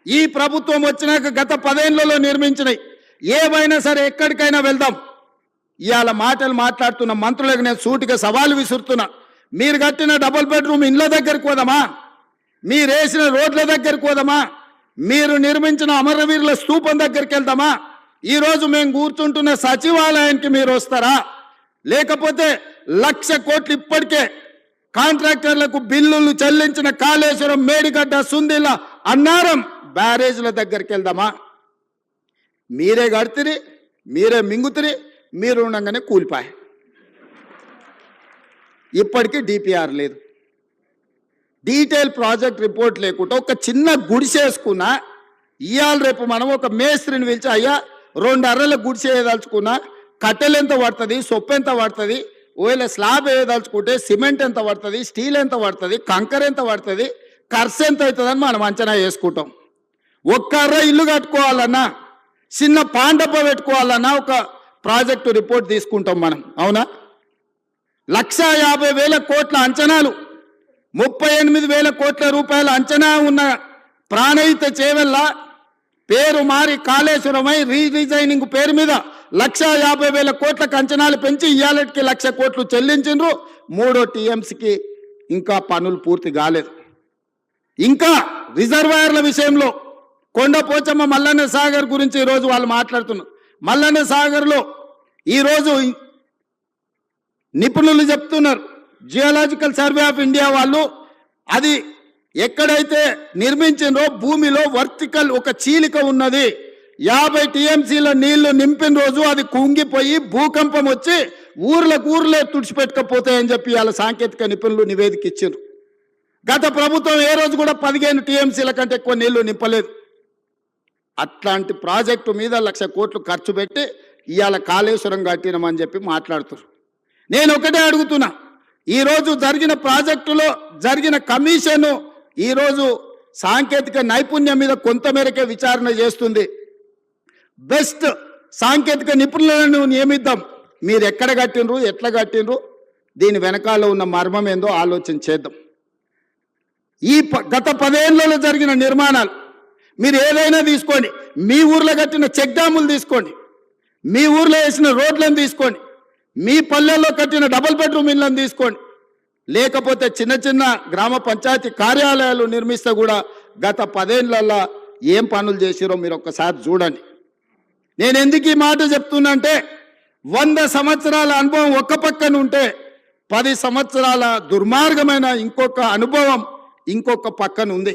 ఈ ప్రభుత్వం వచ్చినాక గత 10 ఏళ్లలో నిర్మించినాయి ఏవైనా సరే ఎక్కడికైనా వెళ్దాం. ఇవాళ మాటలు మాట్లాడుతున్న మంత్రులకు నేను సూటిగా సవాలు విసురుతున్నా. మీరు కట్టిన డబుల్ బెడ్రూమ్ ఇండ్ల దగ్గరికి పోదామా? మీరు వేసిన రోడ్ల దగ్గరికి పోదామా? మీరు నిర్మించిన అమరవీరుల స్తూపం దగ్గరికి వెళ్దామా? ఈరోజు మేము కూర్చుంటున్న సచివాలయానికి మీరు వస్తారా? లేకపోతే 1,00,000 కోట్లు ఇప్పటికే కాంట్రాక్టర్లకు బిల్లులు చెల్లించిన కాళేశ్వరం, మేడిగడ్డ, సుందిల, అన్నారం బ్యారేజ్ల దగ్గరికి వెళ్దామా? మీరే కడితిరి, మీరే మింగుతిరి, మీరు ఉండగానే కూలిపాయి. ఇప్పటికీ డిపిఆర్ లేదు, డీటెయిల్ ప్రాజెక్ట్ రిపోర్ట్ లేకుండా ఒక చిన్న గుడిసేసుకున్నా. ఇవాళ రేపు మనం ఒక మేస్త్రిని పిలిచి, అయ్యా 2 అర్రల గుడిసే వేయదలుచుకున్నా కట్టెలు ఎంత పడుతుంది, సొప్పు ఎంత పడుతుంది, ఒకవేళ స్లాబ్ వేయదలుచుకుంటే సిమెంట్ ఎంత పడుతుంది, స్టీల్ ఎంత పడుతుంది, కంకర ఎంత పడుతుంది, ఖర్చు ఎంత అవుతుందని మనం అంచనా వేసుకుంటాం. ఒక్క అర్ర ఇల్లు కట్టుకోవాలన్నా, చిన్న పాండప పెట్టుకోవాలన్నా ఒక ప్రాజెక్టు రిపోర్ట్ తీసుకుంటాం మనం. అవునా? 1,50,000 కోట్ల అంచనాలు, 38,000 కోట్ల రూపాయల అంచనా ఉన్న ప్రాణహిత చేవెళ్ళ పేరు మారి కాళేశ్వరమై రీడిజైనింగ్ పేరు మీద 1,50,000 కోట్లకు అంచనాలు పెంచి ఇవాళకి 1,00,000 కోట్లు చెల్లించిండ్రు. 3వ టీఎంసీకి ఇంకా పనులు పూర్తి కాలేదు. ఇంకా రిజర్వాయర్ల విషయంలో కొండపోచమ్మ మల్లన్న సాగర్ గురించి ఈరోజు వాళ్ళు మాట్లాడుతున్నారు. మల్లన్న సాగర్లో ఈరోజు నిపుణులు చెప్తున్నారు, జియోలాజికల్ సర్వే ఆఫ్ ఇండియా వాళ్ళు, అది ఎక్కడైతే నిర్మించిందో భూమిలో వర్టికల్ ఒక చీలిక ఉన్నది. 50 టీఎంసీల నీళ్లు నింపిన రోజు అది కుంగిపోయి భూకంపం వచ్చి ఊర్లే తుడిచిపెట్టకపోతాయని చెప్పి వాళ్ళ సాంకేతిక నిపుణులు నివేదిక ఇచ్చారు. గత ప్రభుత్వం ఏ రోజు కూడా 15 టీఎంసీల కంటే ఎక్కువ నీళ్లు నింపలేదు. అట్లాంటి ప్రాజెక్టు మీద 1,00,000 కోట్లు ఖర్చు పెట్టి ఇవాళ కాళేశ్వరం కట్టినామని చెప్పి మాట్లాడుతున్నారు. నేను ఒకటే అడుగుతున్నా, ఈరోజు జరిగిన ప్రాజెక్టులో జరిగిన కమిషను ఈరోజు సాంకేతిక నైపుణ్యం మీద కొంతమేరకే విచారణ చేస్తుంది. బెస్ట్ సాంకేతిక నిపుణులను నియమిద్దాం. మీరు ఎక్కడ కట్టినరు, ఎట్లా కట్టినరు, దీని వెనకాల ఉన్న మర్మం ఏందో ఆలోచన చేద్దాం. ఈ గత 10 ఏళ్లలో జరిగిన నిర్మాణాలు మీరు ఏదైనా తీసుకోండి, మీ ఊర్లో కట్టిన చెక్ డ్యాములు తీసుకోండి, మీ ఊర్లో వేసిన రోడ్లను తీసుకోండి, మీ పల్లెల్లో కట్టిన డబుల్ బెడ్రూమ్ ఇళ్ళని తీసుకోండి, లేకపోతే చిన్న చిన్న గ్రామ పంచాయతీ కార్యాలయాలు నిర్మిస్తే కూడా గత 10 ఏళ్లలో ఏం పనులు చేసిరో మీరు ఒక్కసారి చూడండి. నేను ఎందుకు ఈ మాట చెప్తున్నా అంటే 100 సంవత్సరాల అనుభవం ఒక్క పక్కన ఉంటే 10 సంవత్సరాల దుర్మార్గమైన ఇంకొక అనుభవం ఇంకొక పక్కన ఉంది.